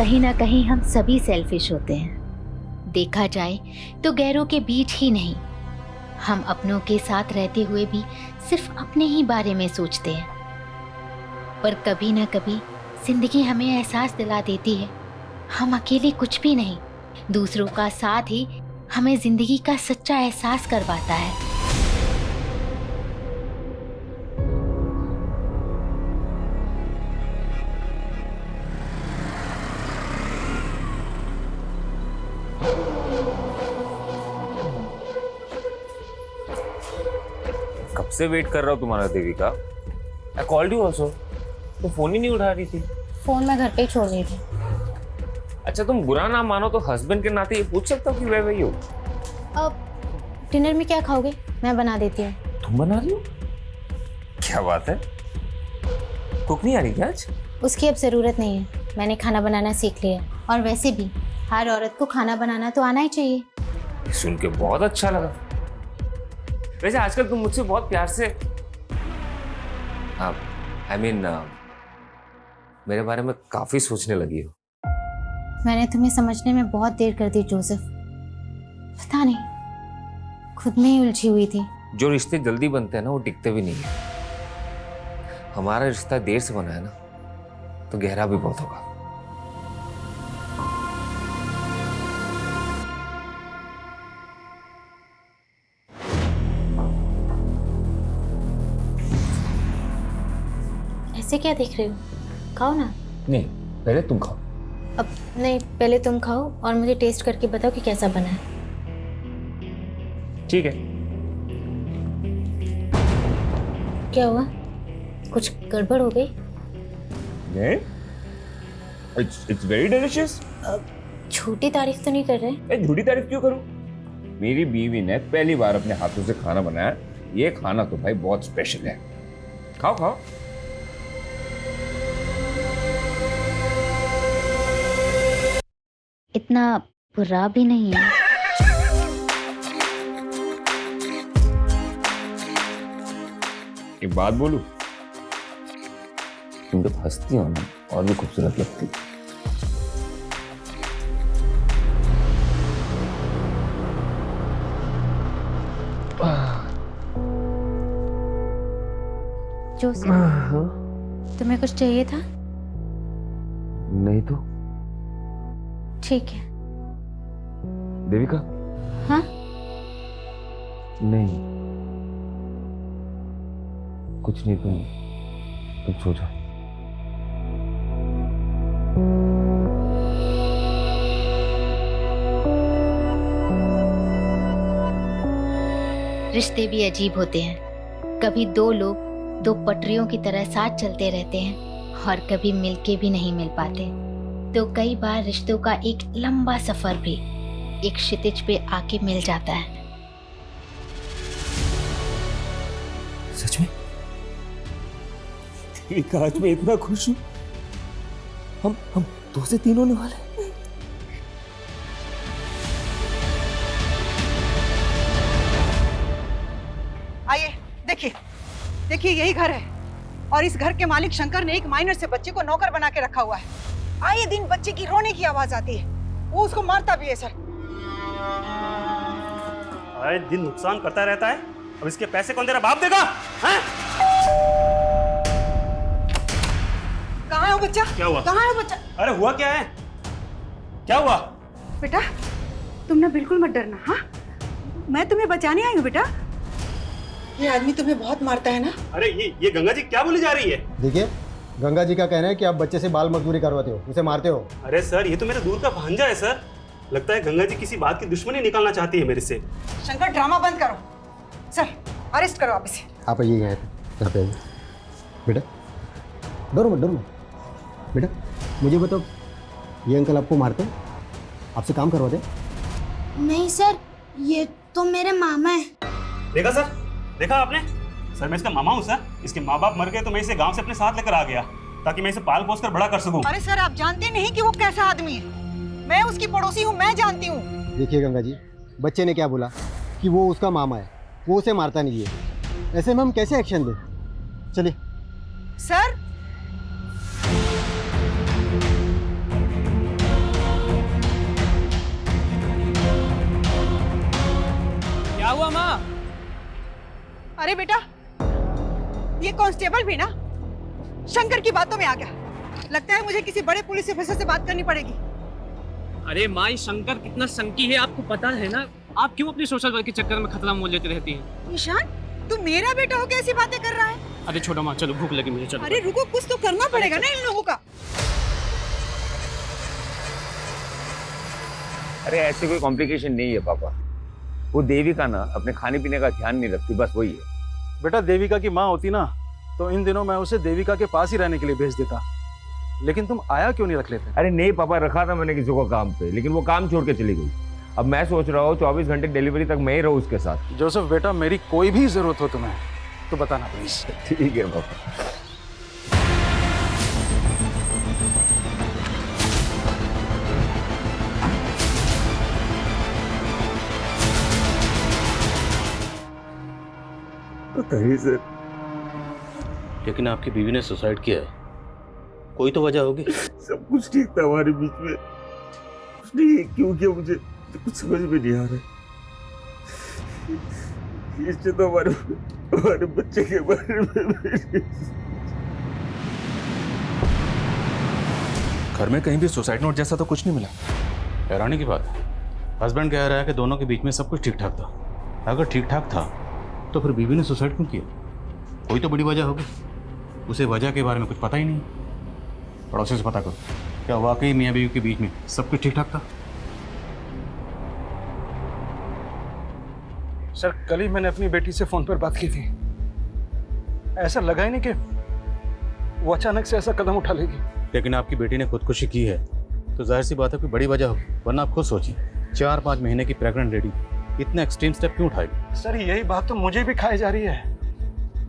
कहीं ना कहीं हम सभी सेल्फिश होते हैं। देखा जाए तो गैरों के बीच ही नहीं, हम अपनों के साथ रहते हुए भी सिर्फ अपने ही बारे में सोचते हैं। पर कभी ना कभी जिंदगी हमें एहसास दिला देती है हम अकेले कुछ भी नहीं। दूसरों का साथ ही हमें जिंदगी का सच्चा एहसास करवाता है। कब से वेट कर रहा हूँ तुम्हारा Devika. I called you also, तो फोन ही नहीं उठा रही थी। फोन मैं घर पे ही छोड़ रही थी। अच्छा तुम बुरा ना मानो तो हस्बैंड के नाते ये पूछ सकता हूँ कि वह वही हो। अब डिनर में क्या खाओगे? मैं बना देती हूँ। तुम बना रही हो? क्या बात है, कुक नहीं आ रही क्या आज? उसकी अब ज़रूरत नहीं है, मैंने खाना बनाना सीख लिया। और वैसे भी हर औरत को खाना बनाना तो आना ही चाहिए। सुन के बहुत अच्छा लगा। वैसे आजकल तुम मुझसे बहुत प्यार से मेरे बारे में काफी सोचने लगी हो। मैंने तुम्हें समझने में बहुत देर कर दी जोसेफ, पता नहीं, खुद में ही उलझी हुई थी। जो रिश्ते जल्दी बनते हैं ना वो टिकते भी नहीं है। हमारा रिश्ता देर से बना है ना तो गहरा भी बहुत होगा। ऐसे क्या देख रहे हो? खाओ ना। नहीं, पहले तुम खाओ। अब नहीं, पहले तुम खाओ और मुझे टेस्ट करके बताओ कि कैसा बना है। ठीक है। क्या हुआ? कुछ गड़बड़ हो गई? नहीं, it's very delicious। छोटी तारीफ तो नहीं कर रहे? मैं झूठी तारीफ क्यों करूं? मेरी बीवी ने पहली बार अपने हाथों से खाना बनाया। ये खाना तो भाई बहुत स्पेशल है। खाओ खाओ। इतना बुरा भी नहीं है। एक बात बोलूं, तुम जब हंसती हो ना और भी खूबसूरत लगती। जोसेफ, तुम्हें कुछ चाहिए था? नहीं तो ठीक है। देविका। हाँ? नहीं कुछ नहीं, तुम सो जाओ। रिश्ते भी अजीब होते हैं। कभी दो लोग दो पटरियों की तरह साथ चलते रहते हैं और कभी मिलके भी नहीं मिल पाते। तो कई बार रिश्तों का एक लंबा सफर भी एक क्षितिज पे आके मिल जाता है। सच में? आज मैं इतना खुश हूँ। हम 2 से 3 होने वाले हैं। आइए देखिए, देखिए यही घर है और इस घर के मालिक शंकर ने एक माइनर से बच्चे को नौकर बना के रखा हुआ है। आए दिन बच्चे की रोने की आवाज आती है, वो उसको मारता भी है सर। आए दिन नुकसान करता रहता है। अब इसके पैसे कौन तेरा बाप देगा? हैं? कहाँ है वो बच्चा? क्या हुआ? कहाँ है वो बच्चा? अरे हुआ क्या है? क्या हुआ? बेटा तुम ना बिल्कुल मत डरना। हाँ, मैं तुम्हें बचाने आई हूँ बेटा। ये आदमी तुम्हें बहुत मारता है ना। अरे ये गंगा जी क्या बोली जा रही है? देखिए, गंगा जी का कहना है कि आप बच्चे से बाल मजदूरी करवाते हो, उसे मारते हो। अरे सर, ये तो मेरे दूर का भांजा है सर। लगता है गंगा जी किसी बात की दुश्मनी निकालना चाहती है मेरे से। शंकर ड्रामा बंद करो। सर अरेस्ट करो आप इसे। आप आइए यहाँ पे आइए। बेटा डरो मत बेटा, मुझे बताओ, ये अंकल आपको मारते हैं? आपसे काम करवाते हैं? नहीं सर, ये तो मेरे मामा है। देखा सर, देखा आपने? सर मैं इसका मामा हूँ सर। इसके माँ बाप मर गए तो मैं इसे गांव से अपने साथ लेकर आ गया ताकि मैं इसे पाल पोस कर बड़ा कर सकूं। अरे सर आप जानते नहीं कि वो कैसा आदमी है। मैं उसकी पड़ोसी हूँ, मैं जानती हूँ। देखिए गंगा जी, बच्चे ने क्या बोला कि वो उसका मामा है, वो उसे मारता नहीं है। ऐसे में हम कैसे एक्शन दें? चलिए। सर क्या हुआ माँ? अरे बेटा, ये कांस्टेबल भी ना शंकर की बातों में आ गया। लगता है मुझे किसी बड़े पुलिस ऑफिसर से बात करनी पड़ेगी। अरे माँ, ये शंकर कितना संकी है आपको पता है ना? आप क्यों अपनी सोशल वर्क के चक्कर में खतरा मोल लेती रहती हैं? ईशान, तू मेरा बेटा हो कैसी बातें कर रहा है? अरे छोड़ो माँ, चलो भूख लगी मुझे, चलो। अरे रुको, कुछ तो करना पड़ेगा ना इन लोगों का। अरे ऐसे कोई कॉम्प्लिकेशन नहीं है पापा। वो देविका ना अपने खाने पीने का ध्यान नहीं रखती, बस वही है। बेटा देविका की माँ होती ना तो इन दिनों मैं उसे देविका के पास ही रहने के लिए भेज देता, लेकिन तुम आया क्यों नहीं रख लेते? अरे नहीं पापा, रखा था मैंने किसी को काम पे, लेकिन वो काम छोड़ के चली गई। अब मैं सोच रहा हूँ 24 घंटे डिलीवरी तक मैं ही रहूँ उसके साथ। जोसेफ बेटा, मेरी कोई भी जरूरत हो तुम्हें तो बताना प्लीज। ठीक है पापा। बताइए सर। लेकिन आपकी बीवी ने सुसाइड किया है, कोई तो वजह होगी। सब कुछ ठीक था हमारे बीच में, कुछ नहीं क्यों किया मुझे कुछ समझ में नहीं आ रहा। इससे तो हमारे बच्चे के बारे में घर में कहीं भी सुसाइड नोट जैसा तो कुछ नहीं मिला। हैरानी की बात है, हस्बैंड कह रहा है कि दोनों के बीच में सब कुछ ठीक ठाक था। अगर ठीक ठाक था तो फिर बीवी ने सुसाइड क्यों किया? कोई तो बड़ी वजह होगी। उसे वजह के बारे में कुछ पता ही नहीं। पड़ोसी से पता करो, क्या वाकई मियाँ बीवी के बीच में सब कुछ ठीक ठाक था? सर, कल ही मैंने अपनी बेटी से फोन पर बात की थी। ऐसा लगा ही नहीं कि वो अचानक से ऐसा कदम उठा लेगी। लेकिन आपकी बेटी ने खुदकुशी की है तो जाहिर सी बात है कोई बड़ी वजह होगी, वरना आप खुद सोचिए 4-5 महीने की प्रेग्नेंट लेडी इतने एक्सट्रीम स्टेप क्यों उठाएगी? सर, यही बात तो मुझे भी खाई जा रही है।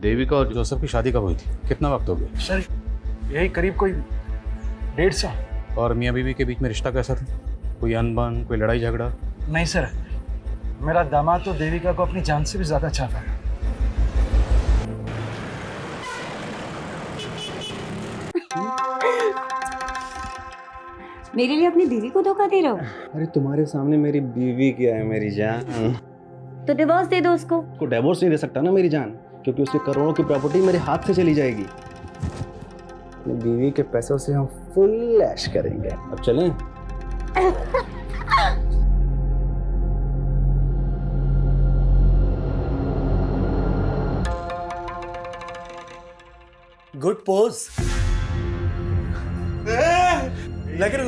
देविका और जोसेफ की शादी कब हुई थी? कितना वक्त हो गया? सर, यही करीब कोई 1.5 साल। और मियाँ बीवी के बीच में रिश्ता कैसा था? कोई अनबन, कोई लड़ाई झगड़ा? नहीं सर, मेरा दामाद तो देविका को अपनी जान से भी ज्यादा चाहता है। मेरे लिए अपनी बीवी को धोखा दे रहे हो? अरे तुम्हारे सामने मेरी बीवी क्या है मेरी जान। तो डिवोर्स दे दो उसको। को डिवोर्स नहीं दे सकता ना मेरी जान, क्योंकि उसके करोड़ों की प्रॉपर्टी मेरे हाथ से चली जाएगी। अपनी बीवी के पैसों से हम फुल ऐश करेंगे। अब चलें? Good pose. लग रहा।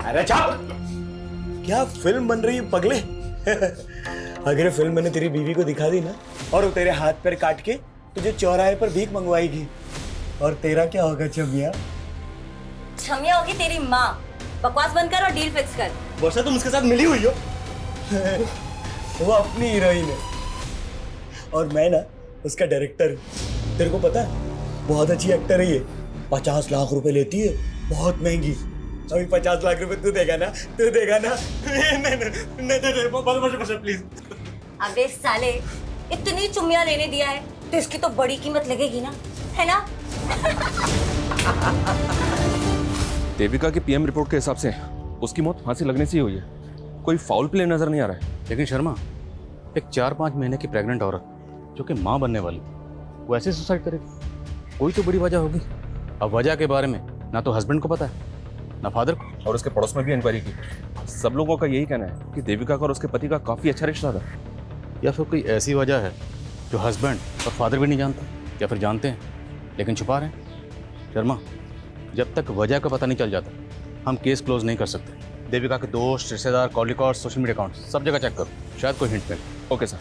अरे चुप! क्या फिल्म बन रही है पगले? अगर फिल्म मैंने तेरी बीवी को दिखा दी ना और वो तेरे हाथ पैर काट के तुझे चौराहे पर भीख मंगवाएगी, और तेरा क्या होगा छमिया? छमिया होगी तेरी माँ। बकवास बंद कर और डील फिक्स कर। वर्षा, तुम उसके साथ मिली हुई हो? वो अपनी हीरोइन है और मैं ना उसका डायरेक्टर। तेरे को पता है बहुत अच्छी एक्टर है ये। 50 लाख रुपए लेती है, बहुत महंगी। अभी 50 लाख रुपए तू देगा ना? नहीं, प्लीज। अबे साले, इतनी चुम्मियां लेने दिया है तो इसकी तो बड़ी कीमत लगेगी ना, है ना? देविका की पीएम रिपोर्ट के हिसाब से उसकी मौत फांसी लगने से ही हुई है। कोई फाउल प्ले नजर नहीं आ रहा है। लेकिन शर्मा, एक 4-5 महीने की प्रेग्नेंट औरत जो कि माँ बनने वाली, वो ऐसे सुसाइड करेगी? कोई तो बड़ी वजह होगी। अब वजह के बारे में ना तो हस्बैंड को पता है ना फादर को। और उसके पड़ोस में भी इंक्वायरी की, सब लोगों का यही कहना है कि देविका का और उसके पति का काफी अच्छा रिश्ता था। या फिर कोई ऐसी वजह है जो हस्बैंड और फादर भी नहीं जानता, या फिर जानते हैं लेकिन छुपा रहे हैं। शर्मा, जब तक वजह का पता नहीं चल जाता हम केस क्लोज नहीं कर सकते। देविका के दोस्त, रिश्तेदार, call record, social media account सब जगह चेक करो, शायद कोई हिंट मिले। Okay sir.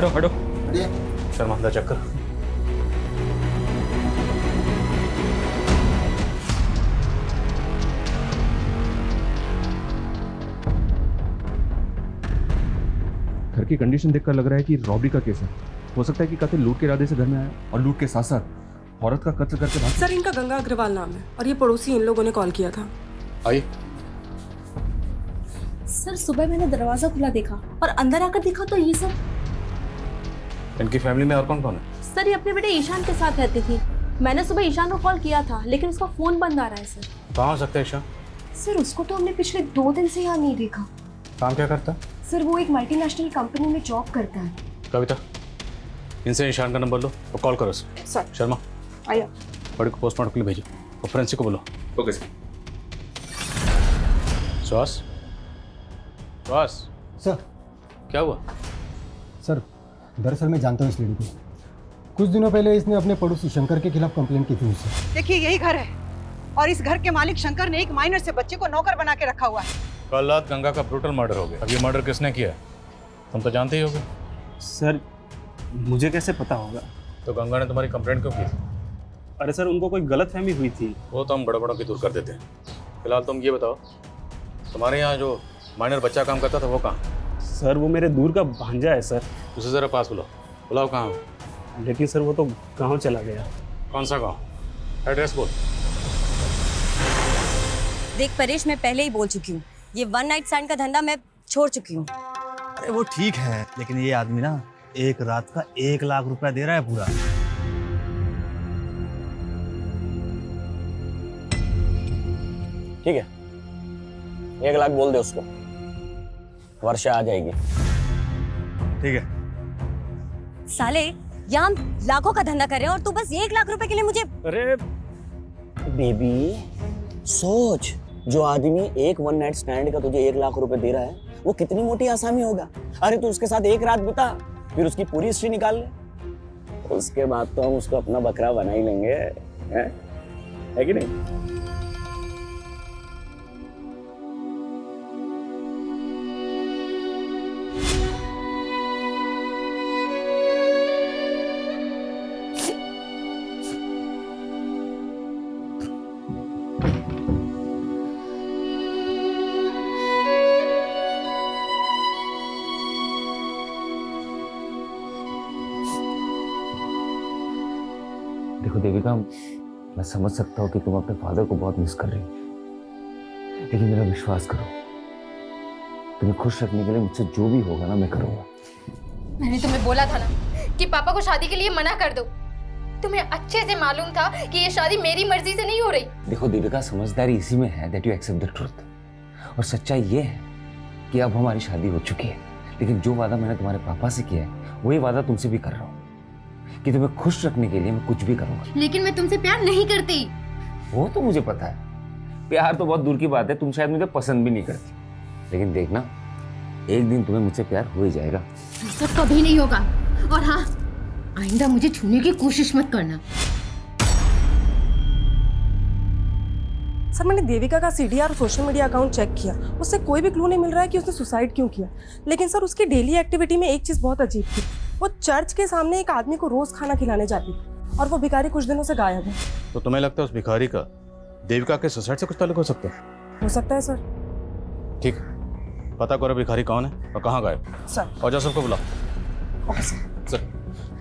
हटो। शर्मा, अंदर चेक कर। घर की कंडीशन देखकर लग रहा है कि रॉबरी का केस है। हो सकता है कि कातिल लूट के इरादे से घर में आया और लूट के साथ साथ औरत का कत्ल करके भाग। सर इनका गंगा अग्रवाल नाम है और ये पड़ोसी इन लोगों ने कॉल किया था। आइए। सर सुबह मैंने दरवाजा खुला देखा और अंदर आकर देखा तो ये सब। इनकी फैमिली में और कौन कौन है? सर ये अपने बेटे ईशान के साथ रहती थी। मैंने सुबह ईशान को कॉल किया था लेकिन उसका फोन बंद आ रहा है सर। कहाँ हो सकता है ईशान? सर उसको तो हमने पिछले 2 दिन से यहाँ नहीं देखा। काम क्या करता? सर वो एक मल्टीनेशनल कंपनी में जॉब करता है। कविता, इनसे ईशान का नंबर लो और कॉल करो सर। सर। शर्मा, आइए। बड़ी को पोस्टमार्टम के लिए भेजो और फ्रेंसिक को बोलो। Okay sir. Suhas, Suhas. Sir. क्या हुआ? सर दरअसल मैं जानता हूँ इस लेडी को। कुछ दिनों पहले इसने अपने पड़ोसी शंकर के खिलाफ कंप्लेंट की थी मुझसे। देखिए यही घर है और इस घर के मालिक शंकर ने एक माइनर से बच्चे को नौकर बना के रखा हुआ है। कल रात गंगा का ब्रूटल मर्डर हो गया। अब ये मर्डर किसने किया तुम तो जानते ही होगे। सर मुझे कैसे पता होगा? तो गंगा ने तुम्हारी कंप्लेंट क्यों की? अरे सर उनको कोई गलतफहमी हुई थी। वो तो हम बड़ा बड़ों की दूर कर देते हैं। फिलहाल तुम ये बताओ, तुम्हारे यहाँ जो माइनर बच्चा काम करता था वो कहाँ? सर वो मेरे दूर का भांजा है सर। उसे ज़रा पास बुलाओ। बुलाओ कहाँ? लेकिन सर वो तो गाँव चला गया। कौन सा गाँव? एड्रेस बोल। देख परेश, मैं पहले ही बोल चुकी हूँ, ये वन नाइट स्टैंड का धंधा मैं छोड़ चुकी हूँ। अरे वो ठीक है, लेकिन ये आदमी ना एक रात का 1 लाख रुपया दे रहा है पूरा। ठीक है, 1 लाख बोल दे उसको, वर्षा आ जाएगी। ठीक है। साले यहाँ हम लाखों का धंधा कर रहे हैं और तू बस 1 लाख रुपए के लिए मुझे। अरे बेबी सोच, जो आदमी एक वन नाइट स्टैंड का तुझे 1 लाख रुपए दे रहा है वो कितनी मोटी आसामी होगा। अरे तू उसके साथ एक रात बिता, फिर उसकी पूरी हिस्ट्री निकाल ले, उसके बाद तो हम उसको अपना बकरा बना ही लेंगे, है कि नहीं? देखो देविका, मैं समझ सकता हूँ कि तुम अपने फादर को बहुत मिस कर रही हो, लेकिन मेरा विश्वास करो, तुम्हें खुश रखने के लिए मुझसे जो भी होगा ना मैं करूँगा। मैंने तुम्हें बोला था ना कि पापा को शादी के लिए मना कर दो। तुम्हें अच्छे से मालूम था कि ये शादी मेरी मर्जी से नहीं हो रही। देखो देविका, समझदारी इसी में है that you accept the truth, और सच्चाई ये है कि अब हमारी शादी हो चुकी है, लेकिन जो वादा मैंने तुम्हारे पापा से किया है वही वादा तुमसे भी कर रहा हूँ कि तुम्हें खुश रखने के लिए मैं कुछ भी करूँगा। लेकिन मैं तुमसे प्यार नहीं करती। वो तो मुझे पता है, प्यार तो बहुत दूर की बात है, तुम शायद मुझे पसंद भी नहीं करती, लेकिन देखना एक दिन तुम्हें मुझसे प्यार हो ही जाएगा। ऐसा कभी नहीं होगा, और हाँ, आइंदा मुझे छूने की कोशिश मत करना। सर मैंने देविका का सीडीआर और सोशल मीडिया अकाउंट चेक किया, उससे कोई भी क्लू नहीं मिल रहा है कि उसने सुसाइड क्यों किया। लेकिन सर उसकी डेली एक्टिविटी में एक चीज़ बहुत अजीब थी, वो चर्च के सामने एक आदमी को रोज खाना खिलाने जाती थी और वो भिखारी कुछ दिनों से गायब है। तो तुम्हें लगता है उस भिखारी का देविका के सुसाइड से कुछ ताल्लुक हो सकता है? हो सकता है सर। ठीक है, पता करो भिखारी कौन है और कहाँ गायब। सर। और जा सबको बुलाओ। Okay sir. सर,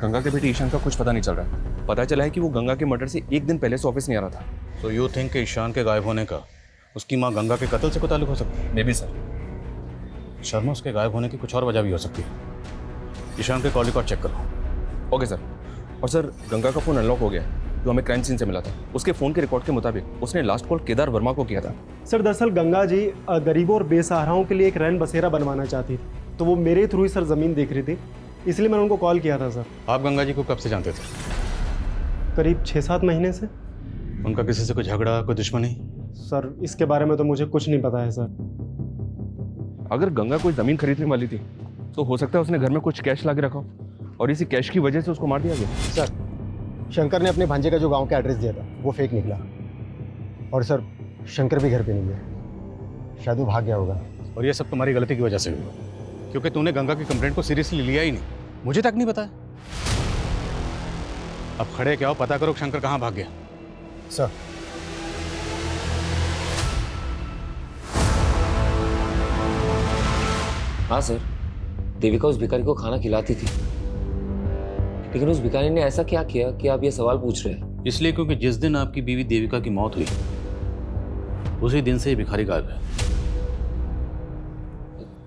गंगा के बेटे ईशान का कुछ पता नहीं चल रहा है। पता चला है कि वो गंगा के मर्डर से 1 दिन पहले से ऑफिस नहीं आ रहा था। तो यू थिंक कि ईशान के गायब होने का उसकी माँ गंगा के कत्ल से कोई ताल्लुक हो सकता है? May be sir. शर्मा, उसके गायब होने की कुछ और वजह भी हो सकती है। ईशान के कॉल रिकॉर्ड चेक करो। Okay sir. और सर, गंगा का फोन अनलॉक हो गया जो हमें क्राइम सीन से मिला था। उसके फोन के रिकॉर्ड के मुताबिक उसने लास्ट कॉल केदार वर्मा को किया था। सर दरअसल गंगा जी गरीबों और बेसहाराओं के लिए एक रैन बसेरा बनवाना चाहती थी, तो वो मेरे थ्रू ही सर ज़मीन देख रही थी, इसलिए मैंने उनको कॉल किया था। सर आप गंगा जी को कब से जानते थे? करीब 6-7 महीने से। उनका किसी से कोई झगड़ा, कोई दुश्मनी? सर इसके बारे में तो मुझे कुछ नहीं पता है सर। अगर गंगा कोई ज़मीन खरीदने वाली थी तो हो सकता है उसने घर में कुछ कैश ला के रखा हो और इसी कैश की वजह से उसको मार दिया गया। सर शंकर ने अपने भांजे का जो गांव का एड्रेस दिया था वो फेक निकला, और सर शंकर भी घर पे नहीं है, शायद वो भाग गया होगा। और ये सब तुम्हारी गलती की वजह से हुआ, क्योंकि तूने गंगा की कंप्लेंट को सीरियसली लिया ही नहीं, मुझे तक नहीं बताया। अब खड़े क्या हो, पता करो शंकर कहाँ भाग गया। सर हाँ सर, देविका उस भिखारी को खाना खिलाती थी, लेकिन उस भिखारी ने ऐसा क्या किया कि आप ये सवाल पूछ रहे हैं? इसलिए क्योंकि जिस दिन आपकी बीवी देविका की मौत हुई उसी दिन से ये भिखारी गायब है।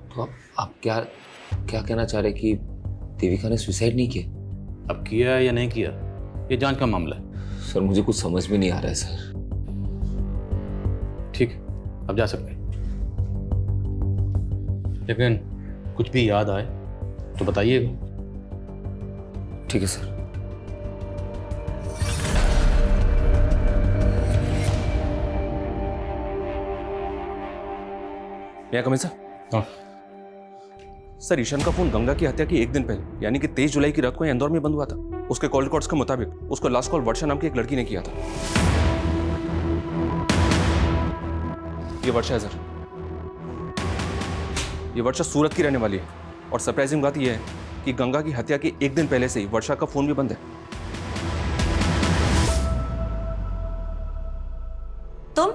तो आप क्या क्या कहना चाह रहे कि देविका ने सुसाइड नहीं किया? अब किया या नहीं किया ये जांच का मामला है। सर मुझे कुछ समझ में नहीं आ रहा है सर। ठीक है, अब जा सकते हैं, लेकिन कुछ भी याद आए तो बताइएगा। ठीक है सर। मैं कमिंग सर? हाँ सर, ईशान का फोन गंगा की हत्या की एक दिन पहले यानी कि 23 जुलाई की रात को इंदौर में बंद हुआ था। उसके कॉल रिकॉर्ड्स के मुताबिक उसको लास्ट कॉल वर्षा नाम की एक लड़की ने किया था। ये वर्षा है सर, ये वर्षा सूरत की रहने वाली है और सरप्राइजिंग बात यह है कि गंगा की हत्या के एक दिन पहले से ही वर्षा का फोन भी बंद है। तुम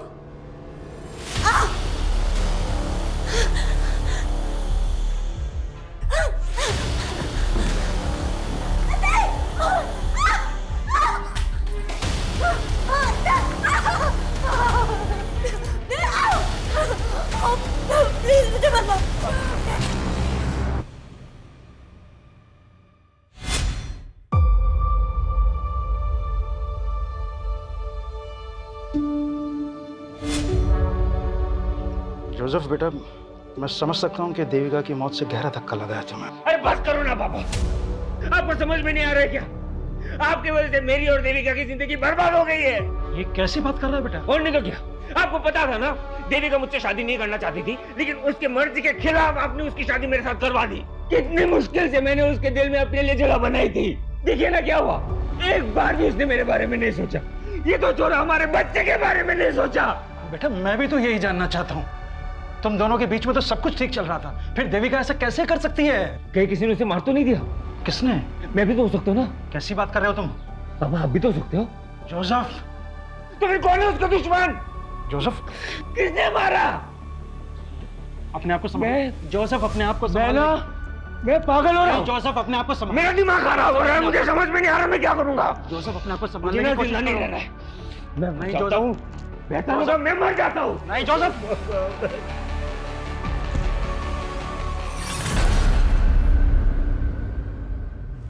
जोसेफ बेटा, मैं समझ सकता हूँ कि देविका की मौत से गहरा धक्का लगा है तुम्हें। अरे बस करो ना पापा, आपको समझ में नहीं आ रहा है क्या? आपकी वजह से मेरी और देविका की जिंदगी बर्बाद हो गई है। ये कैसी बात कर रहा है बेटा? और नहीं तो क्या, आपको पता था ना देविका मुझसे शादी नहीं करना चाहती थी, लेकिन उसके मर्जी के खिलाफ आपने उसकी शादी मेरे साथ करवा दी। कितनी मुश्किल से मैंने उसके दिल में अपने लिए जगह बनाई थी। देखिए ना क्या हुआ, एक बार भी उसने मेरे बारे में नहीं सोचा। ये तो छोड़ा, हमारे बच्चे के बारे में नहीं सोचा। बेटा मैं भी तो यही जानना चाहता हूँ, तुम दोनों के बीच में तो सब कुछ ठीक चल रहा था, फिर देविका ऐसा कैसे कर सकती है? कहीं किसी ने उसे मार तो नहीं दिया? किसने? मैं भी तो हो सकता हूँ ना। कैसी बात कर रहे हो तुम? पापा आप भी तो हो सकते हो। जोसेफ, तो फिर कौन है उसका दुश्मन? जोसेफ, किसने मारा? अपने आप को संभाल। जोसेफ अपने आप को संभाल। मैं पागल हो रहा हूँ। जोसेफ अपने आप को संभाल। मेरा दिमाग खराब हो रहा है, मुझे समझ में नहीं आ रहा मैं क्या करूंगा। जोसेफ अपने आप को मुझे ना जिंदा नहीं रहना है। मैं मर जाता हूँ, बेहतर होगा मैं मर जाता हूँ। नहीं जोसेफ।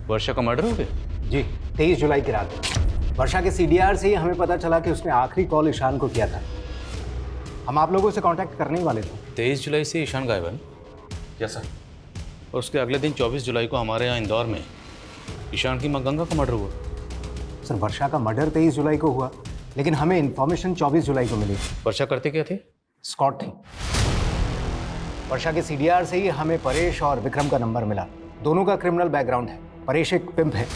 वर्षा का मर्डर हो गया? जी, 23 जुलाई की रात वर्षा के सीडीआर से ही हमें पता चला कि उसने आखिरी कॉल ईशान को किया था। हम आप लोगों से कांटेक्ट करने ही वाले थे। 23 जुलाई से ईशान गायब है? Yes sir. और उसके अगले दिन 24 जुलाई को हमारे यहाँ इंदौर में ईशान की माँ गंगा का मर्डर हुआ। सर वर्षा का मर्डर 23 जुलाई को हुआ, लेकिन हमें इन्फॉर्मेशन 24 जुलाई को मिली। वर्षा करते क्या थे? स्कॉट थी। वर्षा के सीडीआर से ही हमें परेश और विक्रम का नंबर मिला। दोनों का क्रिमिनल बैकग्राउंड है। परेश एक पिम्प है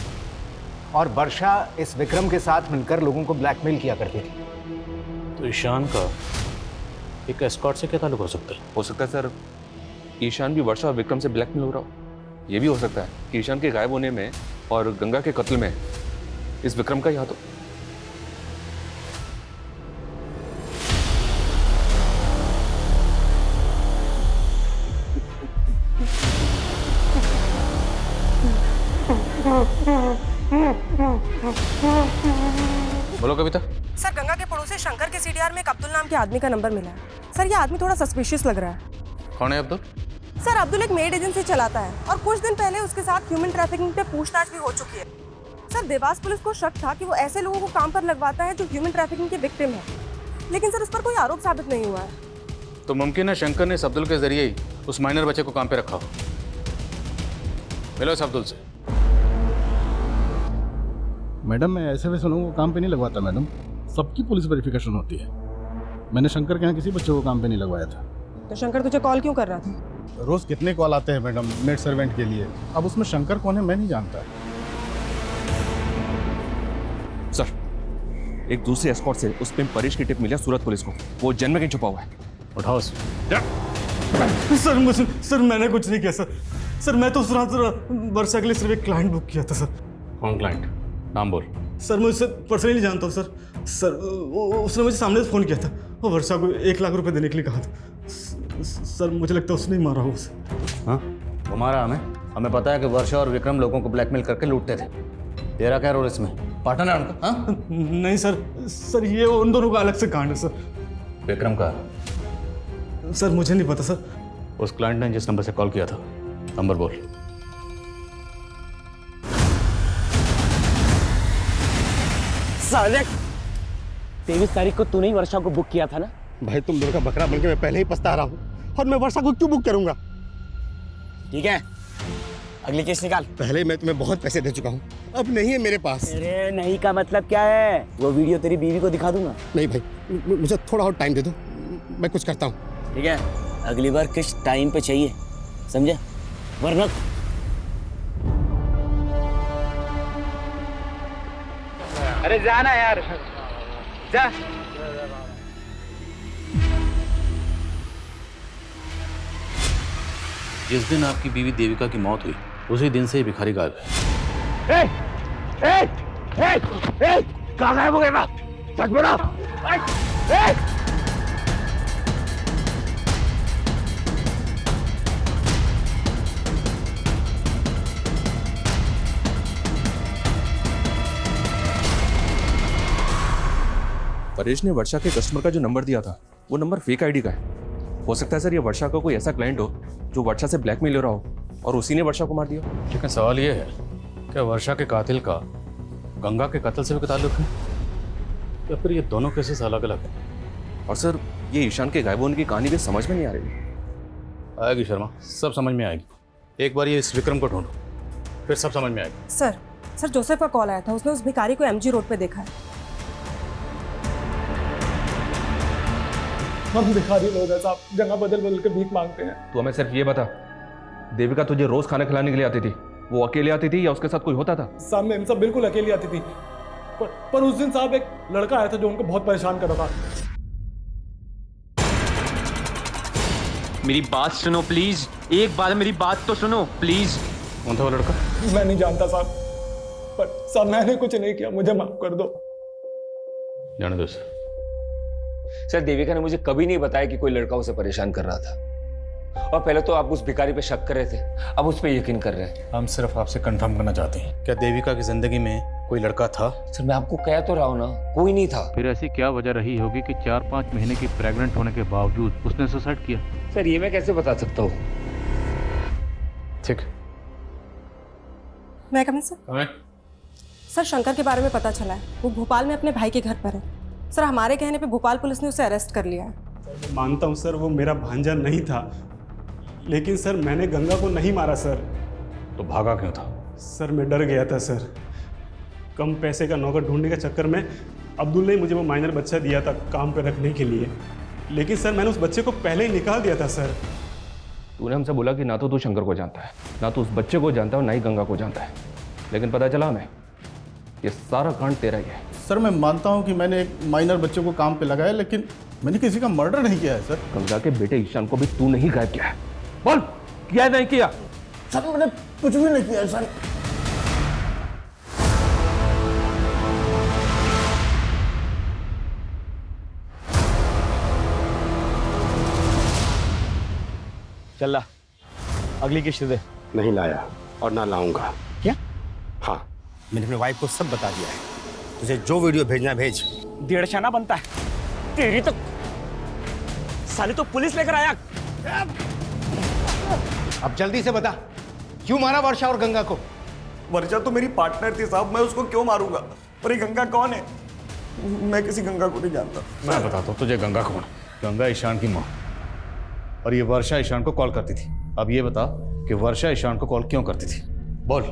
और वर्षा इस विक्रम के साथ मिलकर लोगों को ब्लैकमेल किया करती थी। तो ईशान का एक एस्कॉर्ट से क्या ताल्लुक हो सकता है? हो सकता है सर ईशान भी वर्षा और विक्रम से ब्लैकमेल हो रहा हो। ये भी हो सकता है कि ईशान के गायब होने में और गंगा के कत्ल में इस विक्रम का ही हाथ हो। बोलो कविता। सर गंगा के पड़ोसी शंकर के सीडीआर में एक अब्दुल नाम के आदमी का नंबर मिला है। सर ये आदमी थोड़ा सस्पिशियस लग रहा है। कौन है अब्दुल? सर अब्दुल एक मेड एजेंसी चलाता है और कुछ दिन पहले उसके साथ ह्यूमन ट्रैफिकिंग पे पूछताछ भी हो चुकी है। सर देवास पुलिस को शक था कि वो ऐसे लोगों को काम पर लगवाता है जो ह्यूमन ट्रैफिकिंग के विक्टिम है, लेकिन सर उस पर कोई आरोप साबित नहीं हुआ है। तो मुमकिन है शंकर ने इस अब्दुल के जरिए ही उस माइनर बच्चे को काम पे रखा हो। मिलो इस अब्दुल से। मैडम मैं ऐसे वैसे लोगों को काम पे नहीं लगवाता मैडम, सबकी पुलिस वेरिफिकेशन होती है। मैंने शंकर के यहाँ किसी बच्चे को काम पे नहीं लगवाया था। तो शंकर तुझे कॉल क्यों कर रहा था? रोज कितने कॉल आते हैं मैडम मेड सर्वेंट के लिए, अब उसमें शंकर कौन है मैं नहीं जानता। सर एक दूसरे एस्कॉर्ट से उस पे परेश की टिप मिली सूरत पुलिस को, वो जन्म में कहीं छुपा हुआ है। उठाओ सर मैंने कुछ नहीं किया सर मैं तो उस रात वर्षा के लिए सिर्फ एक क्लाइंट बुक किया था सर। कौन क्लाइंट? नाम बोल। सर मैं उससे पर्सनली जानता हूँ सर उसने मुझे सामने से फ़ोन किया था, वो वर्षा को 1 लाख रुपए देने के लिए कहा था। सर मुझे लगता है उसने ही मारा हो उसे। हाँ वो मारा हमें। हमें पता है कि वर्षा और विक्रम लोगों को ब्लैकमेल करके लूटते थे। तेरा क्या रोल इसमें? पार्टनर है उनका? हाँ? नहीं सर ये उन दोनों का अलग से कांड है सर। विक्रम का? सर मुझे नहीं पता सर। उस क्लाइंट ने जिस नंबर से कॉल किया था, नंबर बोल। साले 23 तारीख को तूने ही वर्षा को बुक किया था ना? भाई तुम दोनों का बकरा बनके मैं पहले ही पछता रहा हूँ, और मैं वर्षा को क्यों बुक करूंगा? ठीक है, अगली केस निकाल। पहले मैं तुम्हें बहुत पैसे दे चुका हूँ, अब नहीं है मेरे पास। अरे नहीं का मतलब क्या है? वो वीडियो तेरी बीवी को दिखा दूंगा। नहीं भाई, मुझे थोड़ा और टाइम दे दो, मैं कुछ करता हूँ। ठीक है, अगली बार किस टाइम पे चाहिए, समझे? वरना अरे जाना यार, जा। जिस दिन आपकी बीवी देविका की मौत हुई, उसी दिन से ही भिखारी गायब है। कहाँ गायब हो गया? सच बोलो। परेश ने वर्षा के कस्टमर का जो नंबर दिया था, वो नंबर फेक आईडी का है। हो सकता है सर ये वर्षा का कोई ऐसा क्लाइंट हो जो वर्षा से ब्लैकमेल ले रहा हो और उसी ने वर्षा को मार दिया। लेकिन सवाल ये है, क्या वर्षा के कातिल का गंगा के कत्ल से भी ताल्लुक है, या फिर ये दोनों केसेस अलग अलग हैं? और सर ये ईशान के गायब होने की कहानी भी समझ में नहीं आ रही। आएगी शर्मा, सब समझ में आएगी। एक बार ये इस विक्रम को ढूंढो, फिर सब समझ में आएगी। सर जोसेफ का कॉल आया था, उसने उस भिखारी को एमजी रोड पे देखा है। हम भिखारी लोग हैं साहब, जगह बदल बदल के भीख मांगते हैं। तो हमें सिर्फ ये बता, देविका तुझे रोज खाना खिलाने के लिए आती थी, वो अकेले आती थी या उसके साथ कोई होता था? सामने इन सब बिल्कुल अकेली आती थी, पर उस दिन साहब एक लड़का आया था जो उनको बहुत परेशान कर रहा था। मेरी बात सुनो प्लीज, एक बार मेरी बात तो सुनो प्लीज। कौन था वो लड़का? मैं नहीं जानता साहब, पर साहब मैंने कुछ नहीं किया, मुझे माफ कर दो। जाने दो सर, देविका ने मुझे कभी नहीं बताया कि कोई लड़का उसे परेशान कर रहा था, और पहले तो आप उस भिखारी पे शक कर रहे थे, अब उस पे यकीन कर रहे हैं। हम सिर्फ आपसे कंफर्म करना चाहते हैं, क्या देविका की जिंदगी में कोई लड़का था? सर मैं आपको कह तो रहा हूँ ना, कोई नहीं था। फिर ऐसी क्या वजह रही होगी कि 4-5 महीने की प्रेग्नेंट होने के बावजूद उसने सुसाइड किया? सर ये मैं कैसे बता सकता हूँ? ठीक, मैं कमिंग सर, शंकर के बारे में पता चला है, वो भोपाल में अपने भाई के घर पर है। सर हमारे कहने पे भोपाल पुलिस ने उसे अरेस्ट कर लिया है। मानता हूँ सर, वो मेरा भांजा नहीं था, लेकिन सर मैंने गंगा को नहीं मारा सर। तो भागा क्यों था? सर मैं डर गया था सर, कम पैसे का नौकर ढूंढने के चक्कर में अब्दुल ने मुझे वो माइनर बच्चा दिया था काम पे रखने के लिए, लेकिन सर मैंने उस बच्चे को पहले ही निकाल दिया था सर। तूने हमसे बोला कि ना तो तू शंकर को जानता है, ना तो उस बच्चे को जानता है, और ना ही गंगा को जानता है, लेकिन पता चला हमें ये सारा कांड तेरा ही है। सर मैं मानता हूं कि मैंने एक माइनर बच्चे को काम पे लगाया, लेकिन मैंने किसी का मर्डर नहीं किया है सर। गंगा के बेटे ईशान को भी तू नहीं गायब किया है? बोल, किया नहीं किया? सर मैंने कुछ भी नहीं किया सर। चल ला, अगली किस्त दे। नहीं लाया और ना लाऊंगा। क्या? हाँ, मैंने अपनी वाइफ को सब बता दिया है, तुझे जो वीडियो भेजना भेज। 1.5 आना बनता है तेरी तो। साले तो पुलिस लेकर आया। अब जल्दी से बता, क्यों मारा वर्षा और गंगा को? वर्षा तो मेरी पार्टनर थी साहब, मैं उसको क्यों मारूंगा? और ये गंगा कौन है? मैं किसी गंगा को नहीं जानता। मैं बताता हूँ तुझे गंगा कौन है। गंगा ईशान की माँ, और ये वर्षा ईशान को कॉल करती थी। अब ये बता कि वर्षा ईशान को कॉल क्यों करती थी, बोल।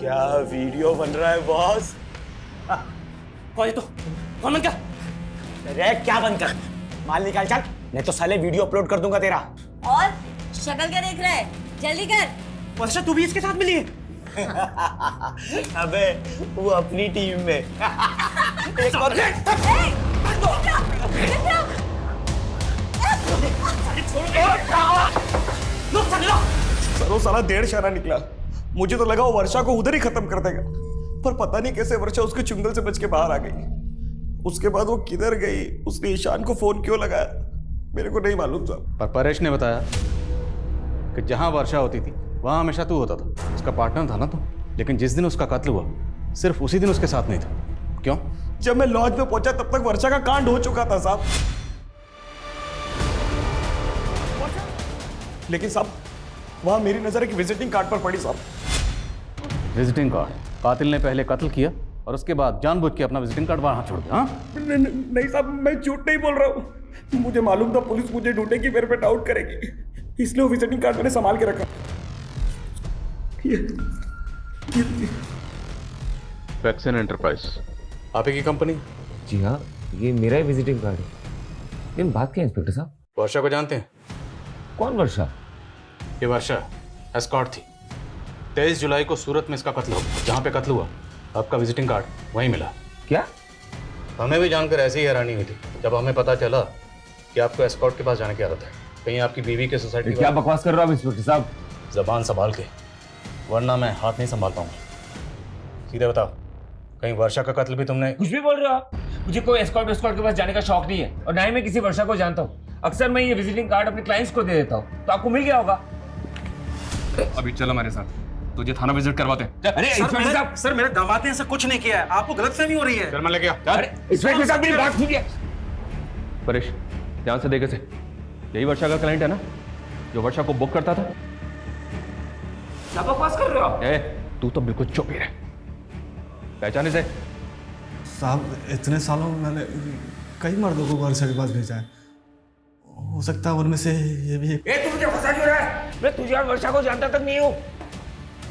क्या वीडियो बन रहा है बॉस? कौन है तू? कौन बंद कर? अरे क्या बंद कर? माल निकाल चल, नहीं तो साले वीडियो अपलोड कर दूंगा तेरा। और शक्ल क्या देख रहा है? जल्दी कर। वर्षा तू भी इसके साथ मिली है? अबे वो अपनी टीम में। एक और सर वो साला 1.5 आना निकला, मुझे तो लगा वो वर्षा को उधर ही खत्म कर देगा, पर पता नहीं कैसे वर्षा उसके चुंगल से बच के बाहर आ गई। उसके बाद वो किधर गई, उसने ईशान को फोन क्यों लगाया, मेरे को नहीं मालूम साहब। पर परेश ने बताया कि जहां वर्षा होती थी वहां हमेशा तू होता था, उसका पार्टनर था ना तू। लेकिन जिस दिन उसका कत्ल हुआ सिर्फ उसी दिन उसके साथ नहीं था। क्यों? जब मैं लॉज में पहुंचा तब तक वर्षा का कांड हो चुका था साहब। लेकिन साहब वहां मेरी नजर एक विजिटिंग कार्ड पर पड़ी साहब। Visiting card? कातिल ने पहले कत्ल किया और उसके बाद जानबूझ के अपना विजिटिंग कार्ड वहां छोड़ दिया। हाँ? नहीं साहब, मैं झूठ नहीं बोल रहा हूँ। मुझे मालूम था पुलिस मुझे ढूंढेगी, मेरे पे डाउट करेगी, इसलिए वो विजिटिंग कार्ड मैंने संभाल के रखा। वैक्सीन एंटरप्राइज आप ही की कंपनी? जी हाँ, ये मेरा ही विजिटिंग कार्ड है। लेकिन बात क्या है इंस्पेक्टर साहब? वर्षा को जानते हैं? कौन वर्षा? ये वर्षा एस्कॉर्ट थी। 23 जुलाई को सूरत में इसका कत्ल हुआ। जहाँ पे कत्ल हुआ आपका विजिटिंग कार्ड वहीं मिला। क्या? हमें भी जानकर ऐसी ही हैरानी हुई थी जब हमें पता चला कि आपको एस्कॉर्ट के पास जाने की आदत है। कहीं आपकी बीवी के सोसाइटी? क्या बकवास कर रहे हो आप इंस्पेक्टर साहब? जबान संभाल के, वरना मैं हाथ नहीं संभाल पाऊंगा। सीधे बताओ, कहीं वर्षा का कत्ल भी तुमने? कुछ भी बोल रहे हो आप? मुझे कोई एस्कॉर्ट के पास जाने का शौक नहीं है और ना ही मैं किसी वर्षा को जानता हूँ। अक्सर मैं ये विजिटिंग कार्ड अपने क्लाइंट्स को दे देता हूँ, तो आपको मिल गया होगा। अभी चलो हमारे साथ, तुझे थाना विजिट करवाते हैं। अरे इंस्पेक्टर साहब, सर मेरे दामाद ने ऐसा कुछ नहीं किया है, आपको गलतफहमी हो रही है। चल मैं लेके आ। अरे इंस्पेक्टर साहब मेरी बात सुनिए। परेश ध्यान से देखे से, यही वर्षा का क्लाइंट है ना जो वर्षा को बुक करता था? क्या बकवास कर रहे हो आप? तू तो बिल्कुल चुप ही रह। पहचाने से? साहब इतने सालों में मैंने कई मर्दों को वर्षा के पास भेजा है, हो सकता है उनमें से ये भी एक। तू मुझे फंसा क्यों रहा है? मैं तुझे और वर्षा को जानता तक नहीं हूँ।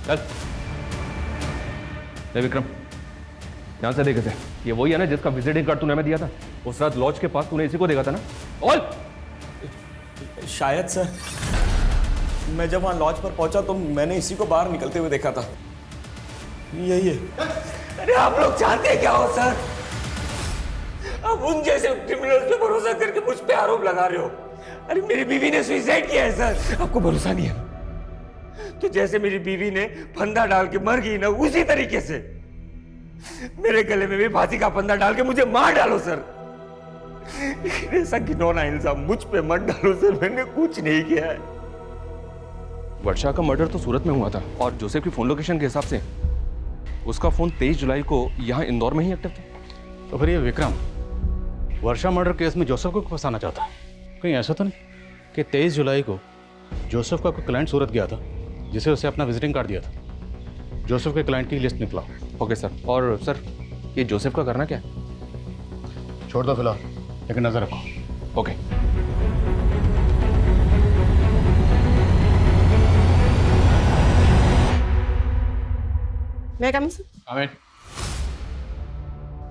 चल विक्रम, ध्यान से देखे से, ये वही है ना जिसका विजिटिंग कार्ड तूने हमें दिया था? उस रात लॉज के पास तूने इसी को देखा था ना? और शायद सर, मैं जब वहां लॉज पर पहुंचा तो मैंने इसी को बाहर निकलते हुए देखा था। यही है। अरे आप लोग जानते हैं क्या हो सर? आप उन जैसे क्रिमिनल्स पे भरोसा करके मुझ पे आरोप लगा रहे हो। अरे मेरी बीवी ने सुसाइड किया है सर, आपको भरोसा नहीं है? तो जैसे मेरी बीवी ने फंदा डाल के मर गई ना, उसी तरीके से मेरे गले में भी फांसी का फंदा डाल के मुझे मार डालो सर। ऐसा घिनौना इल्जाम मुझ पे मत डालो सर, मैंने कुछ नहीं किया है। वर्षा का मर्डर तो सूरत में हुआ था और जोसेफ की फोन लोकेशन के हिसाब से उसका फोन 23 जुलाई को यहाँ इंदौर में ही एक्टिव था। तो फिर ये विक्रम वर्षा मर्डर केस में जोसेफ को फंसाना चाहता है? कहीं ऐसा तो नहीं कि 23 जुलाई को जोसेफ का कोई क्लाइंट सूरत गया था जिसे उसे अपना विजिटिंग कार्ड दिया था? जोसेफ के क्लाइंट की लिस्ट निकला। Okay sir. और सर ये जोसेफ का करना क्या है? छोड़ दो फिलहाल, लेकिन नजर रखो। ओके। मैं come sir?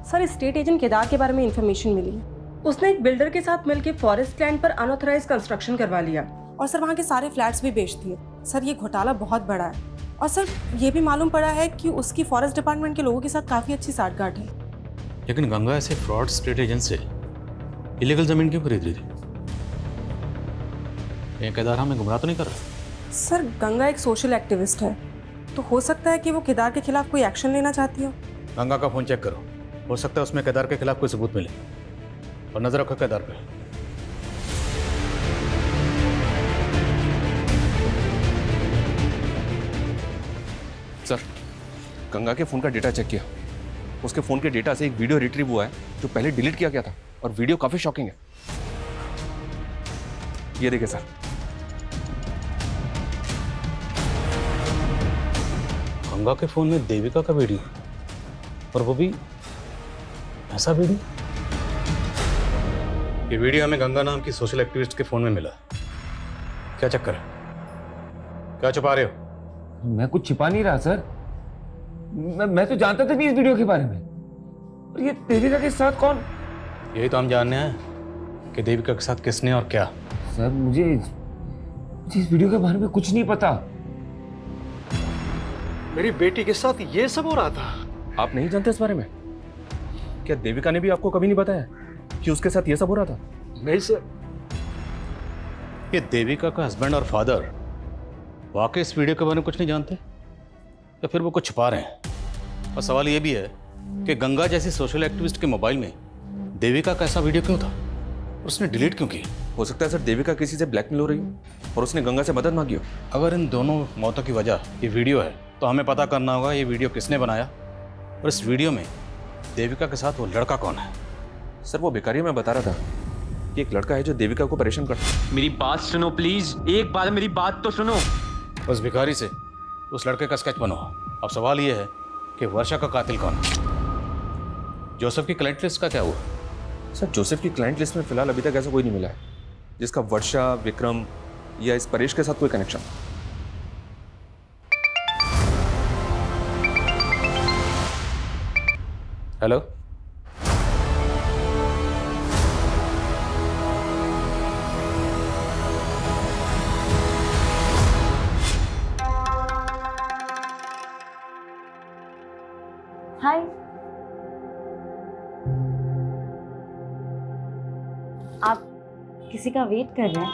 Sir state agent Kedar के बारे में इंफॉर्मेशन मिली है। उसने एक बिल्डर के साथ मिलकर फॉरेस्ट लैंड पर अनऑथराइज कंस्ट्रक्शन करवा लिया और सर वहाँ के सारे फ्लैट्स भी बेच दिए। सर ये घोटाला बहुत बड़ा है और सर ये भी मालूम पड़ा है कि उसकी फॉरेस्ट डिपार्टमेंट के लोगों के साथ काफ़ी अच्छी साठगांठ है। लेकिन गंगा ऐसे फ्रॉड स्टेट एजेंट से इलीगल जमीन क्यों खरीद रही थी? ये केदार हमें गुमराह तो नहीं कर रहा? सर गंगा एक सोशल एक्टिविस्ट है, तो हो सकता है कि वो केदार के खिलाफ कोई एक्शन लेना चाहती हो। गंगा का फोन चेक करो, हो सकता है उसमें केदार के खिलाफ कोई सबूत मिले। और नजर रखो केदार पे। सर गंगा के फोन का डेटा चेक किया, उसके फोन के डेटा से एक वीडियो रिट्रीव हुआ है जो पहले डिलीट किया गया था और वीडियो काफी शॉकिंग है। ये देखिए सर। गंगा के फोन में देविका का वीडियो, और वो भी ऐसा वीडियो? ये वीडियो हमें गंगा नाम की सोशल एक्टिविस्ट के फोन में मिला। क्या चक्कर है? क्या छुपा रहे हो? मैं कुछ छिपा नहीं रहा सर। मैं तो जानता था नहीं इस वीडियो के बारे में। और ये देविका के साथ कौन? यही तो हम जानने हैं कि देविका के साथ किसने और क्या। सर मुझे इस वीडियो के बारे में कुछ नहीं पता। मेरी बेटी के साथ ये सब हो रहा था। आप नहीं जानते इस बारे में? क्या देविका ने भी आपको कभी नहीं बताया कि उसके साथ ये सब हो रहा था? नहीं सर। ये देविका का हस्बैंड और फादर वाकई इस वीडियो के बारे में कुछ नहीं जानते, या फिर वो कुछ छुपा रहे हैं? और सवाल ये भी है कि गंगा जैसी सोशल एक्टिविस्ट के मोबाइल में देविका का ऐसा वीडियो क्यों था? उसने डिलीट क्यों किया? हो सकता है सर देविका किसी से ब्लैकमेल हो रही हो और उसने गंगा से मदद मांगी हो। अगर इन दोनों मौतों की वजह ये वीडियो है तो हमें पता करना होगा ये वीडियो किसने बनाया और इस वीडियो में देविका के साथ वो लड़का कौन है। सर वो भिखारी मैं बता रहा था कि एक लड़का है जो देविका को परेशान करता है। मेरी बात सुनो प्लीज, एक बार मेरी बात तो सुनो। उस भिखारी से उस लड़के का स्केच बनाओ। अब सवाल ये है कि वर्षा का कातिल कौन है? जोसेफ की क्लाइंट लिस्ट का क्या हुआ? सर जोसेफ की क्लाइंट लिस्ट में फिलहाल अभी तक ऐसा कोई नहीं मिला है जिसका वर्षा, विक्रम या इस परेश के साथ कोई कनेक्शन। हेलो, हाय। आप किसी का वेट कर रहे हैं?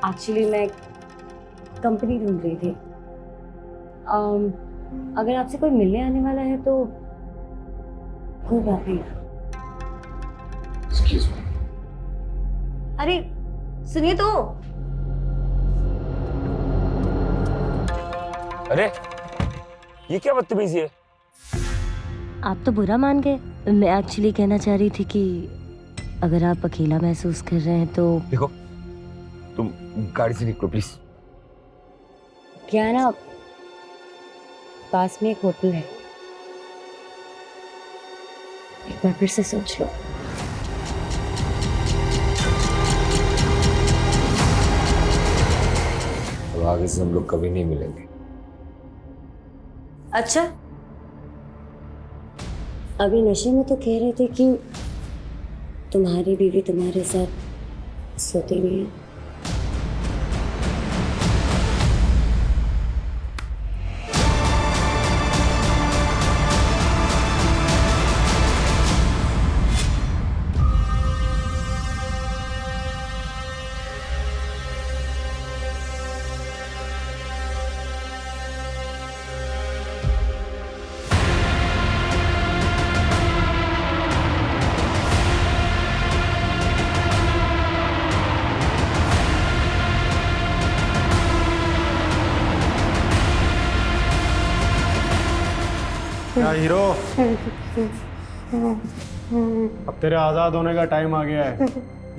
एक्चुअली मैं कंपनी ढूंढ रही थी। अगर आपसे कोई मिलने आने वाला है तो कोई बात नहीं। Excuse me. अरे सुनिए तो। अरे ये क्या बदतमीजी है? आप तो बुरा मान गए। मैं एक्चुअली कहना चाह रही थी कि अगर आप अकेला महसूस कर रहे हैं तो देखो तुम गाड़ी से निकलो प्लीज। क्या है ना, पास में एक होटल है, एक बार फिर से सोच लो। अब आगे से हम लोग कभी नहीं मिलेंगे। अच्छा, अभी नशे में तो कह रहे थे कि तुम्हारी बीवी तुम्हारे साथ सोती नहीं है। क्या हीरो, अब तेरे आज़ाद होने का टाइम आ गया है।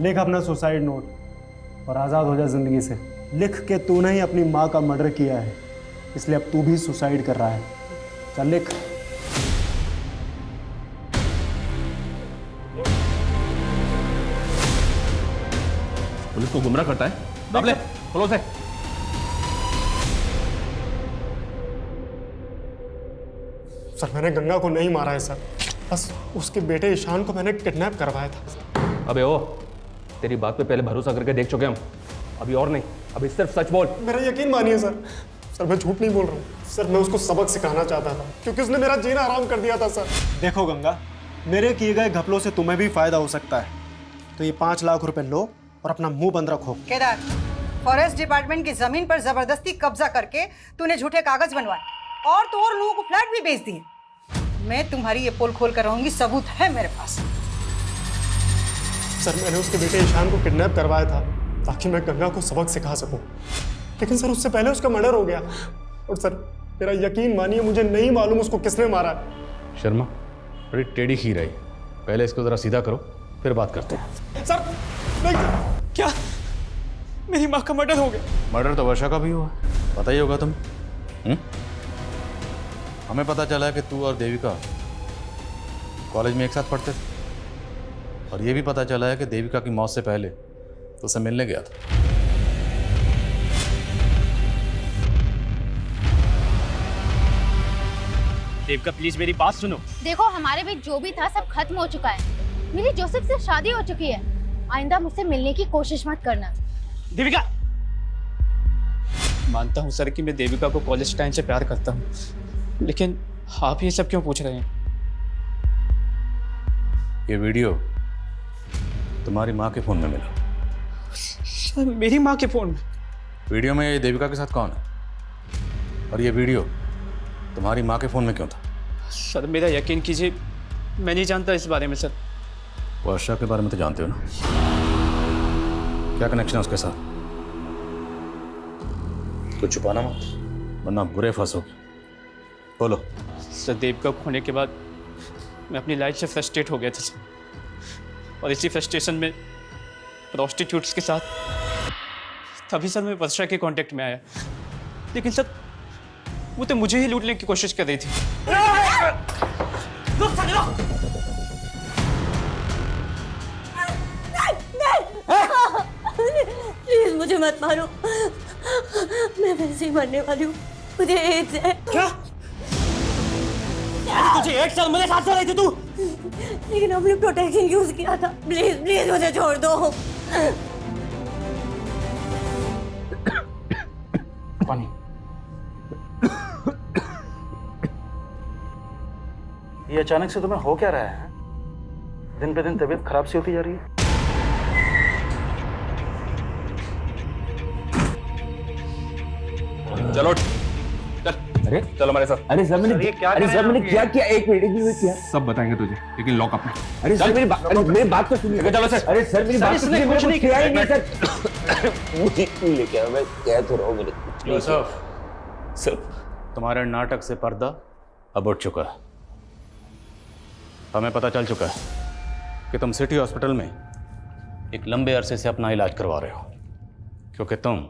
लिख अपना सुसाइड नोट और आज़ाद हो जा जिंदगी से। लिख के तूने ही अपनी माँ का मर्डर किया है, इसलिए अब तू भी सुसाइड कर रहा है। चल लिख। पुलिस को गुमराह करता है। अब ले, खोलो से। सर मैंने गंगा को नहीं मारा है सर, बस उसके बेटे ईशान को मैंने किडनैप करवाया था। अबे ओ, तेरी बात पे पहले भरोसा करके देख चुके हम, अभी और नहीं, अभी सिर्फ सच बोल। मेरा यकीन मानिए सर, सर मैं झूठ नहीं बोल रहा हूँ सर। मैं उसको सबक सिखाना चाहता था क्योंकि उसने मेरा जीना आराम कर दिया था सर। देखो गंगा, मेरे किए गए घपलों से तुम्हें भी फायदा हो सकता है, तो ये 5 लाख रुपए लो और अपना मुंह बंद रखो। केदार, फॉरेस्ट डिपार्टमेंट की जमीन पर जबरदस्ती कब्जा करके तूने झूठे कागज बनवाए और तो और लोगों को फ्लैट भी बेच दिए। मैं तुम्हारी ये पोल खोल कर रहूंगी, सबूत है मेरे पास। सर मैंने उसके बेटे ईशान को किडनैप करवाया था ताकि मैं गंगा को सबक सिखा सकूं, लेकिन सर उससे पहले उसका मर्डर हो गया। और सर मेरा यकीन मानिए, मुझे नहीं मालूम उसको किसने मारा है। शर्मा, बड़ी टेढ़ी खीर आई, पहले इसको जरा सीधा करो फिर बात करते हैं। सर नहीं। क्या मेरी माँ का मर्डर हो गया? मर्डर तो वर्षा का भी हुआ, पता ही होगा तुम्हें। हमें पता चला कि तू और देविका कॉलेज में एक साथ पढ़ते थे, और ये भी पता चला है कि देविका की मौत से पहले तो उसे मिलने गया था। देविका प्लीज मेरी बात सुनो। देखो हमारे बीच जो भी था सब खत्म हो चुका है। मेरी जोसेफ से शादी हो चुकी है। आइंदा मुझसे मिलने की कोशिश मत करना। देविका, मानता हूँ सर कि मैं देविका को कॉलेज टाइम से प्यार करता हूँ, लेकिन आप ये सब क्यों पूछ रहे हैं? ये वीडियो तुम्हारी माँ के फोन में मिला। सर मेरी माँ के फोन में? वीडियो में ये देविका के साथ कौन है, और ये वीडियो तुम्हारी माँ के फोन में क्यों था? सर मेरा यकीन कीजिए, मैं नहीं जानता इस बारे में सर। वर्षा के बारे में तो जानते हो ना, क्या कनेक्शन है उसके साथ? कुछ छुपाना मत, वरना बुरे फंसोगे। बोलो। सर देविका को खोने के बाद मैं अपनी लाइफ से फ्रस्ट्रेट हो गया था सर, और इसी फ्रस्ट्रेशन में प्रोस्टिट्यूट्स के साथ तभी सर मैं वर्षा के कांटेक्ट में आया, लेकिन सर वो तो मुझे ही लूटने की कोशिश कर रही थी। प्लीज मुझे मत मारो, मैं वैसे ही मरने वाली हूँ, मुझे एड्स है। क्या? तुझे 1 साल मेरे साथ रही थी तू? लेकिन हमने प्रोटेक्शन यूज किया था, प्लीज प्लीज मुझे छोड़ दो। पानी। ये अचानक से तुम्हें हो क्या रहा है? दिन पे दिन तबीयत खराब सी होती जा रही है। चलो अरे चलो हमारे साथ। अरे सर मैंने क्या किया? एक मिनट किया। सब बताएंगे तुझे, लेकिन लॉकअप में। अरे सर मेरी बात तो सुनिए। चलो सर। अरे सर मेरी बात सुनिए, कुछ नहीं किया ही नहीं सर। मुझे क्यों लेके आया? मैं कह तो रहा हूँ मैंने कुछ नहीं किया। सर तुम्हारे नाटक से पर्दा अब उठ चुका है। हमें पता चल चुका है कि तुम सिटी हॉस्पिटल में एक लंबे अरसे से अपना इलाज करवा रहे हो, क्योंकि तुम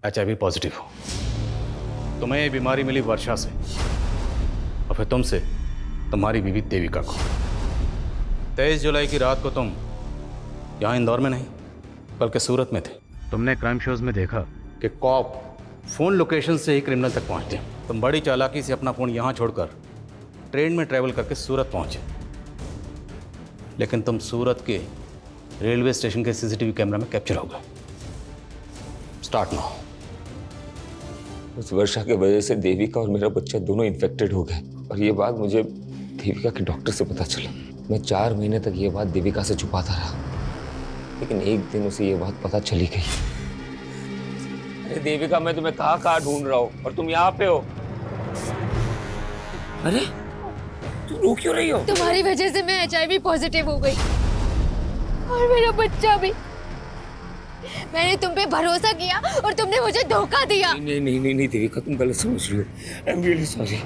HIV पॉजिटिव हो। तुम्हें ये बीमारी मिली वर्षा से, और फिर तुमसे तुम्हारी बीवी देविका को। 23 जुलाई की रात को तुम यहाँ इंदौर में नहीं बल्कि सूरत में थे। तुमने क्राइम शोज में देखा कि कॉप फोन लोकेशन से ही क्रिमिनल तक पहुँचते हैं। तुम बड़ी चालाकी से अपना फ़ोन यहाँ छोड़कर ट्रेन में ट्रैवल करके सूरत पहुँचे, लेकिन तुम सूरत के रेलवे स्टेशन के CCTV कैमरा में कैप्चर हो गए। Start now. उस वर्षा की वजह से देविका और मेरा बच्चा दोनों इन्फेक्टेड हो गए, और ये बात मुझे देविका के डॉक्टर से पता चला। मैं 4 महीने तक ये बात देविका से छुपाता रहा, लेकिन एक दिन उसे ये बात पता चली गई। अरे देविका, मैं तुम्हें कहाँ ढूंढ रहा हूँ और तुम यहाँ पे हो। अरे तू रो क्यों रही हो? तुम्हारी वजह से मैं HIV पॉजिटिव हो गई, और मेरा बच्चा भी। मैंने तुम पे भरोसा किया और तुमने मुझे धोखा दिया। नहीं देविका, तुम गलत समझ रही हो। I am really sorry.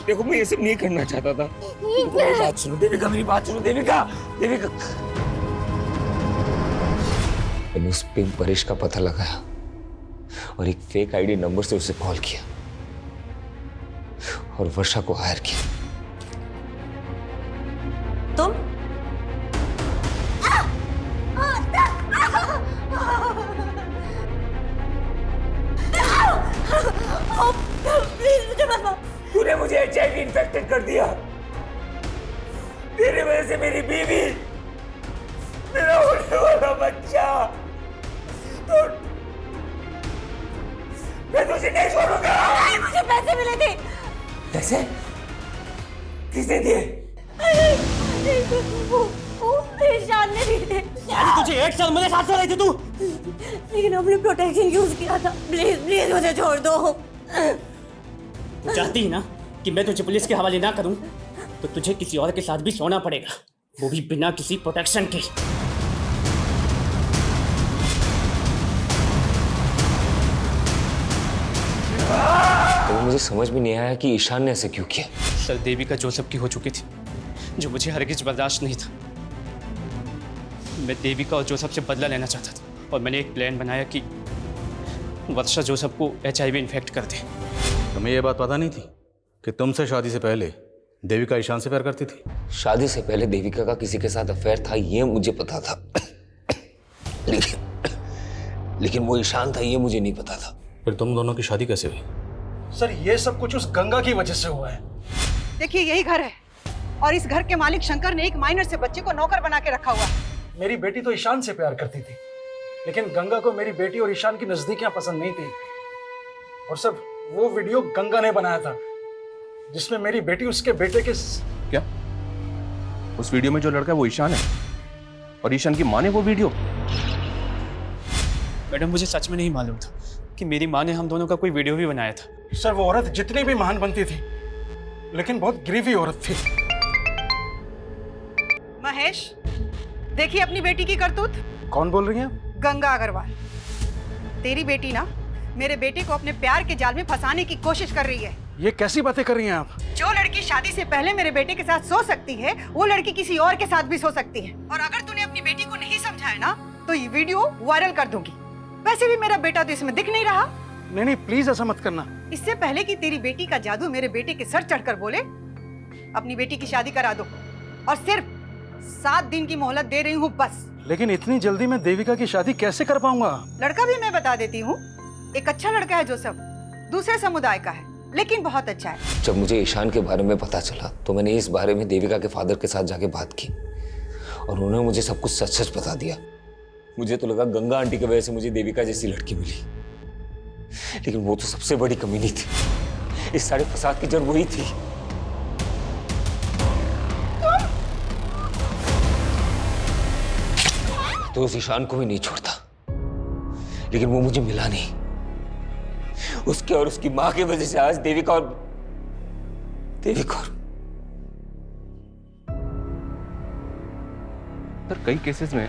देखो मैं ये सब नहीं करना चाहता था। मेरी बात सुनो देविका, मेरी बात सुनो देविका। मैंने उस पिंक परेश का पता लगाया और एक फेक ID नंबर से उसे कॉल किया और वर्षा को हायर किया। तुम? प्लीज मुझे मत मारो। तूने मुझे HIV इन्फेक्टेड कर दिया। तेरी वजह से मेरी बीवी, मेरा होने वाला बच्चा, मैं तुझे नहीं छोड़ूंगा। नहीं, मुझे पैसे मिले थे। पैसे? किसने दिए? वो ईशान ने दिए थे। तुझे 1 साल मेरे साथ रही थी तू? लेकिन हमने प्रोटेक्शन यूज किया था, प्लीज प्लीज मुझे छोड़ दो। तू चाहती है ना कि मैं तुझे पुलिस के हवाले ना करूं, तो तुझे किसी और के साथ भी सोना पड़ेगा, वो भी बिना किसी प्रोटेक्शन के। तो मुझे समझ में नहीं आया कि ईशान ने ऐसे क्यों किया। सर देविका जोसेफ की हो चुकी थी, जो मुझे हरगिज बर्दाश्त नहीं था। मैं देविका और जोसेफ से बदला लेना चाहता था, और मैंने एक प्लान बनाया कि वर्षा जोसेफ को HIV इन्फेक्ट कर दे। तुम्हें यह बात पता नहीं थी कि तुमसे शादी से पहले देविका ईशान से प्यार करती थी? शादी से पहले देविका का किसी के साथ अफेयर था, ये मुझे पता था। लेकिन वो ईशान था, ये मुझे नहीं पता था। फिर तुम दोनों की शादी कैसे हुई? सर ये सब कुछ उस गंगा की वजह से हुआ है। देखिए यही घर है, और इस घर के मालिक शंकर ने एक माइनर से बच्चे को नौकर बना के रखा हुआ है। मेरी बेटी तो ईशान से प्यार करती थी, लेकिन गंगा को मेरी बेटी और ईशान की नजदीकियां पसंद नहीं थी। और सब वो वीडियो गंगा ने बनाया था, जिसमें मेरी बेटी उसके बेटे के क्या? उस वीडियो में जो लड़का है वो ईशान है, और ईशान की माँ ने वो वीडियो? मैडम मुझे सच में नहीं मालूम था कि मेरी माँ ने हम दोनों का कोई वीडियो भी बनाया था। सर वो औरत जितनी भी महान बनती थी, लेकिन बहुत गिरी हुई औरत थी। परेश, देखिए अपनी बेटी की करतूत। कौन बोल रही हैं? गंगा अग्रवाल। तेरी बेटी ना मेरे बेटे को अपने प्यार के जाल में फंसाने की कोशिश कर रही है। ये कैसी बातें कर रही हैं आप? जो लड़की शादी से पहले मेरे बेटे के साथ सो सकती है, वो लड़की किसी और के साथ भी सो सकती है। और अगर तूने अपनी बेटी को नहीं समझाया ना, तो ये वीडियो वायरल कर दूंगी। वैसे भी मेरा बेटा तो इसमें दिख नहीं रहा। नहीं, प्लीज ऐसा मत करना। इससे पहले कि तेरी बेटी का जादू मेरे बेटे के सर चढ़कर बोले, अपनी बेटी की शादी करा दो। और सिर्फ 7 दिन की मोहलत दे रही हूँ बस। लेकिन इतनी जल्दी मैं देविका की शादी कैसे कर पाऊंगा? लड़का भी मैं बता देती हूँ। एक अच्छा लड़का है जोसेफ, दूसरे समुदाय का है, लेकिन बहुत अच्छा है। जब मुझे ईशान के बारे में पता चला तो मैंने इस बारे में देविका के फादर के साथ जाके बात की और उन्होंने मुझे सब कुछ सच सच बता दिया। मुझे तो लगा गंगा आंटी की वजह से मुझे देविका जैसी लड़की मिली, लेकिन वो तो सबसे बड़ी कमी नहीं थी। इस सारे फसाद की जड़ वही थी। तो उस ईशान को भी नहीं छोड़ता, लेकिन वो मुझे मिला नहीं। उसके और उसकी मां की वजह से आज देविका और सर कई केसेस में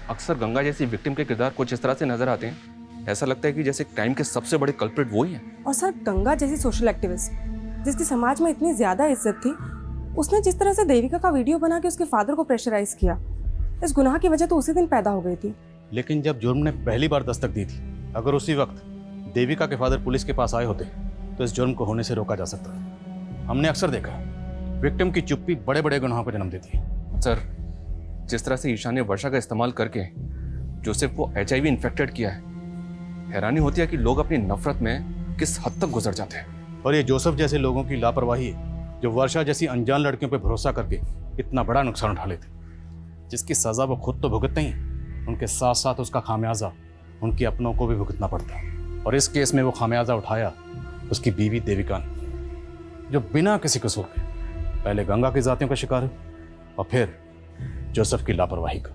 अक्सर गंगा जैसी विक्टिम के किरदार कुछ इस तरह से नजर आते हैं, ऐसा लगता है कि जैसे क्राइम के सबसे बड़े कल्प्रिट वो ही हैं। और सर गंगा जैसी सोशल एक्टिविस्ट जिसकी समाज में इतनी ज्यादा इज्जत थी, उसने जिस तरह से देविका का वीडियो बना के उसके फादर को प्रेशराइज किया, इस गुनाह की वजह तो उसी दिन पैदा हो गई थी। लेकिन जब जुर्म ने पहली बार दस्तक दी थी, अगर उसी वक्त देविका के फादर पुलिस के पास आए होते तो इस जुर्म को होने से रोका जा सकता है। हमने अक्सर देखा विक्टिम की चुप्पी बड़े बड़े गुनाहों को जन्म देती है। सर जिस तरह से ईशान ने वर्षा का इस्तेमाल करके जोसेफ को HIV इन्फेक्टेड किया है, हैरानी होती है कि लोग अपनी नफरत में किस हद तक गुजर जाते हैं। और ये जोसेफ जैसे लोगों की लापरवाही है जो वर्षा जैसी अनजान लड़कियों पर भरोसा करके इतना बड़ा नुकसान उठा लेते, जिसकी सजा वो खुद तो भुगतते ही, उनके साथ साथ उसका खामियाजा उनके अपनों को भी भुगतना पड़ता है। और इस केस में वो खामियाजा उठाया उसकी बीवी देविका ने, जो बिना किसी कसूर के पहले गंगा की जातियों का शिकार है और फिर जोसेफ की लापरवाही का।